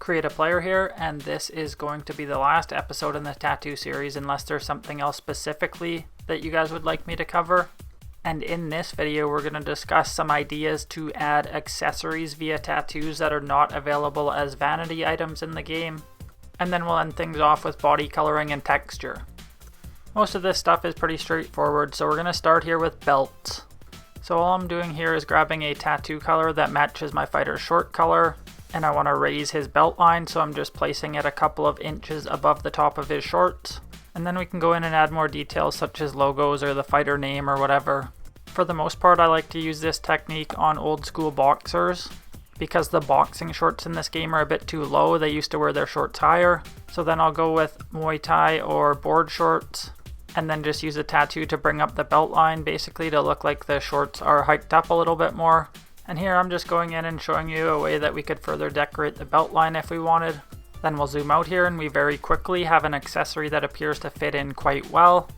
Create a Player here, and this is going to be the last episode in the tattoo series unless there's something else specifically that you guys would like me to cover. And in this video we're going to discuss some ideas to add accessories via tattoos that are not available as vanity items in the game. And then we'll end things off with body coloring and texture. Most of this stuff is pretty straightforward, so we're going to start here with belts. So all I'm doing here is grabbing a tattoo color that matches my fighter's short color, and I want to raise his belt line, so I'm just placing it a couple of inches above the top of his shorts. And then we can go in and add more details such as logos or the fighter name or whatever. For the most part I like to use this technique on old school boxers, because the boxing shorts in this game are a bit too low. They used to wear their shorts higher. So then I'll go with Muay Thai or board shorts, and then just use a tattoo to bring up the belt line, basically to look like the shorts are hiked up a little bit more. And here I'm just going in and showing you a way that we could further decorate the belt line if we wanted. Then we'll zoom out here and we very quickly have an accessory that appears to fit in quite well.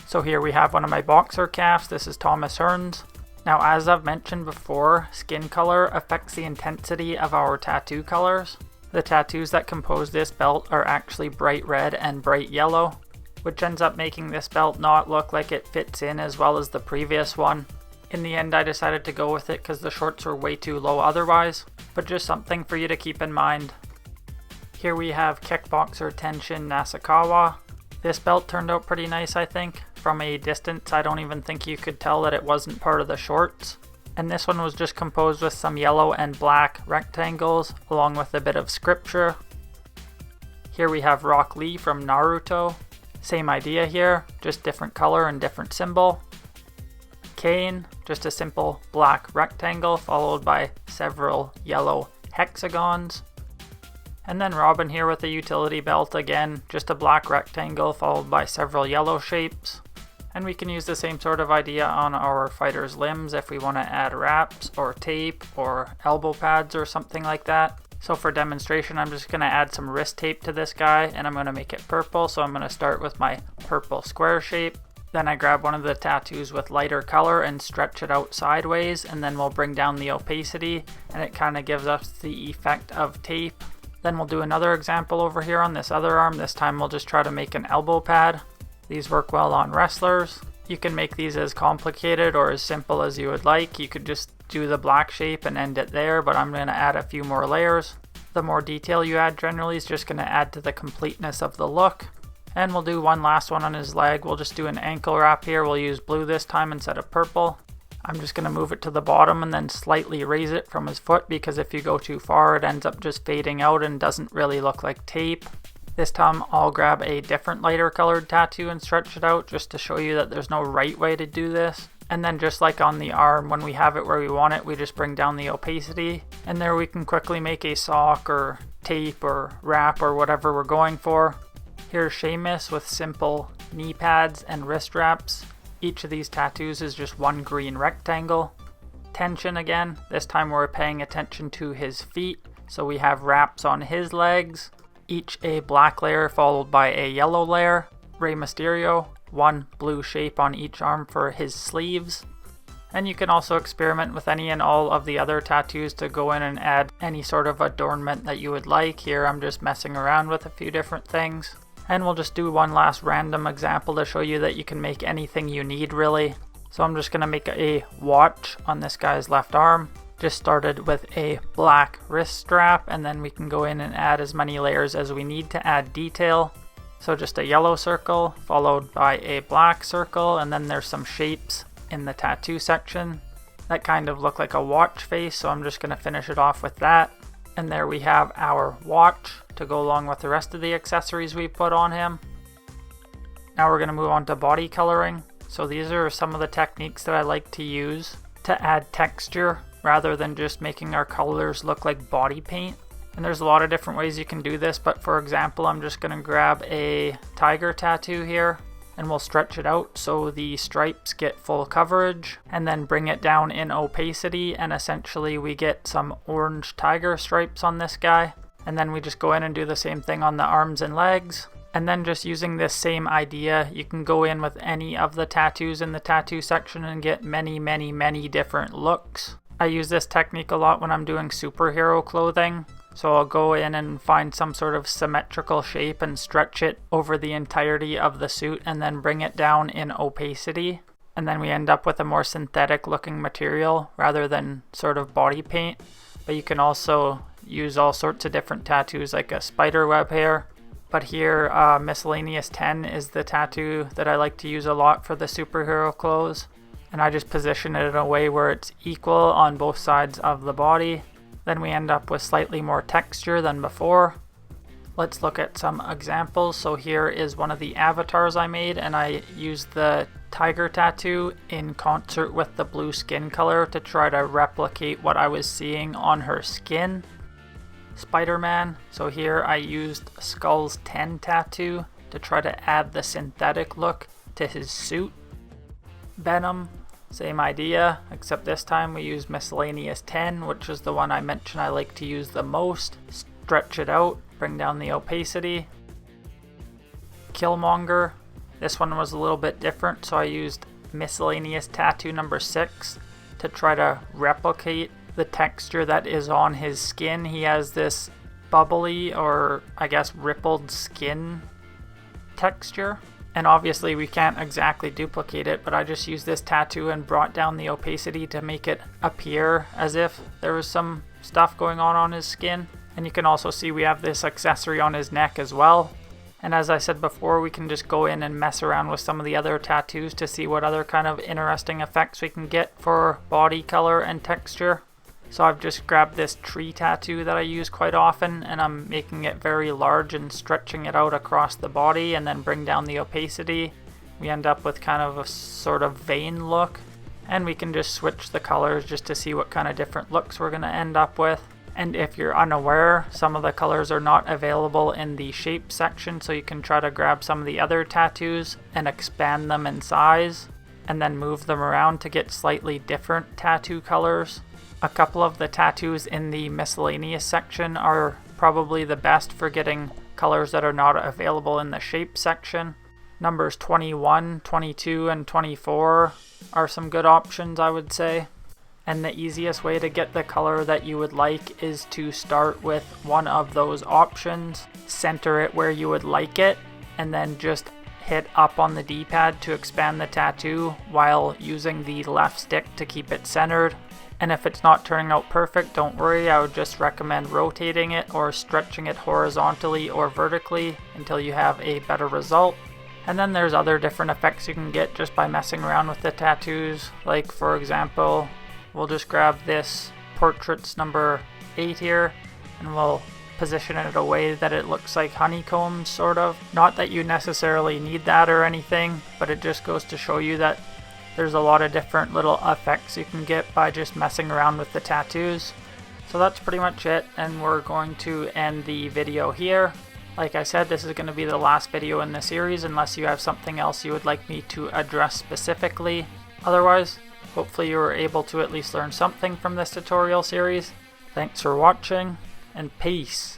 So here we have one of my boxer calves. This is Thomas Hearns. Now, as I've mentioned before, skin color affects the intensity of our tattoo colors. The tattoos that compose this belt are actually bright red and bright yellow, which ends up making this belt not look like it fits in as well as the previous one. In the end I decided to go with it because the shorts were way too low otherwise, but just something for you to keep in mind. Here we have Kickboxer Tenshin Nasukawa. This belt turned out pretty nice, I think. From a distance I don't even think you could tell that it wasn't part of the shorts. And this one was just composed with some yellow and black rectangles along with a bit of scripture. Here we have Rock Lee from Naruto. Same idea here, just different color and different symbol. Kane, just a simple black rectangle followed by several yellow hexagons. And then Robin here with a utility belt, again just a black rectangle followed by several yellow shapes. And we can use the same sort of idea on our fighter's limbs if we want to add wraps or tape or elbow pads or something like that. So for demonstration I'm just going to add some wrist tape to this guy, and I'm going to make it purple. So I'm going to start with my purple square shape. Then I grab one of the tattoos with lighter color and stretch it out sideways, and then we'll bring down the opacity and it kind of gives us the effect of tape. Then we'll do another example over here on this other arm. This time we'll just try to make an elbow pad. These work well on wrestlers. You can make these as complicated or as simple as you would like. You could just do the black shape and end it there, but I'm going to add a few more layers. The more detail you add generally is just going to add to the completeness of the look. And we'll do one last one on his leg. We'll just do an ankle wrap here. We'll use blue this time instead of purple. I'm just going to move it to the bottom and then slightly raise it from his foot, because if you go too far it ends up just fading out and doesn't really look like tape. This time I'll grab a different lighter colored tattoo and stretch it out just to show you that there's no right way to do this. And then just like on the arm, when we have it where we want it, we just bring down the opacity. And there we can quickly make a sock or tape or wrap or whatever we're going for. Here's Sheamus with simple knee pads and wrist wraps. Each of these tattoos is just one green rectangle. Tenshin again, this time we're paying attention to his feet. So we have wraps on his legs, each a black layer followed by a yellow layer. Rey Mysterio, one blue shape on each arm for his sleeves. And you can also experiment with any and all of the other tattoos to go in and add any sort of adornment that you would like. Here I'm just messing around with a few different things. And we'll just do one last random example to show you that you can make anything you need really. So I'm just going to make a watch on this guy's left arm. Just started with a black wrist strap, and then we can go in and add as many layers as we need to add detail. So just a yellow circle followed by a black circle, and then there's some shapes in the tattoo section that kind of look like a watch face, so I'm just going to finish it off with that. And there we have our watch to go along with the rest of the accessories we put on him. Now we're going to move on to body coloring. So these are some of the techniques that I like to use to add texture rather than just making our colors look like body paint. And there's a lot of different ways you can do this, but for example I'm just going to grab a tiger tattoo here and we'll stretch it out so the stripes get full coverage, and then bring it down in opacity, and essentially we get some orange tiger stripes on this guy. And then we just go in and do the same thing on the arms and legs. And then just using this same idea, you can go in with any of the tattoos in the tattoo section and get many different looks. I use this technique a lot when I'm doing superhero clothing. So I'll go in and find some sort of symmetrical shape and stretch it over the entirety of the suit and then bring it down in opacity. And then we end up with a more synthetic looking material rather than sort of body paint. But you can also use all sorts of different tattoos like a spider web hair. But here, Miscellaneous 10 is the tattoo that I like to use a lot for the superhero clothes. And I just position it in a way where it's equal on both sides of the body. Then we end up with slightly more texture than before. Let's look at some examples. So here is one of the avatars I made, and I used the tiger tattoo in concert with the blue skin color to try to replicate what I was seeing on her skin. Spider-Man, so here I used Skull's 10 tattoo to try to add the synthetic look to his suit. Venom, same idea, except this time we used Miscellaneous 10, which is the one I mentioned I like to use the most. Stretch it out, bring down the opacity. Killmonger, this one was a little bit different, so I used Miscellaneous tattoo number 6 to try to replicate the texture that is on his skin. He has this bubbly, or I guess rippled skin texture. And obviously we can't exactly duplicate it, but I just used this tattoo and brought down the opacity to make it appear as if there was some stuff going on his skin. And you can also see we have this accessory on his neck as well. And as I said before, we can just go in and mess around with some of the other tattoos to see what other kind of interesting effects we can get for body color and texture. So I've just grabbed this tree tattoo that I use quite often, and I'm making it very large and stretching it out across the body and then bring down the opacity. We end up with kind of a sort of vein look, and we can just switch the colors just to see what kind of different looks we're going to end up with. And if you're unaware, some of the colors are not available in the shape section, so you can try to grab some of the other tattoos and expand them in size and then move them around to get slightly different tattoo colors. A couple of the tattoos in the miscellaneous section are probably the best for getting colors that are not available in the shape section. Numbers 21, 22, and 24 are some good options, I would say. And the easiest way to get the color that you would like is to start with one of those options, center it where you would like it, and then just hit up on the D-pad to expand the tattoo while using the left stick to keep it centered. And if it's not turning out perfect, don't worry, I would just recommend rotating it or stretching it horizontally or vertically until you have a better result. And then there's other different effects you can get just by messing around with the tattoos. Like, for example, we'll just grab this Portraits number 8 here, and we'll position it in a way that it looks like honeycombs, sort of. Not that you necessarily need that or anything, but it just goes to show you that there's a lot of different little effects you can get by just messing around with the tattoos. So that's pretty much it, and we're going to end the video here. Like I said, this is going to be the last video in the series unless you have something else you would like me to address specifically. Otherwise, hopefully you were able to at least learn something from this tutorial series. Thanks for watching, and peace.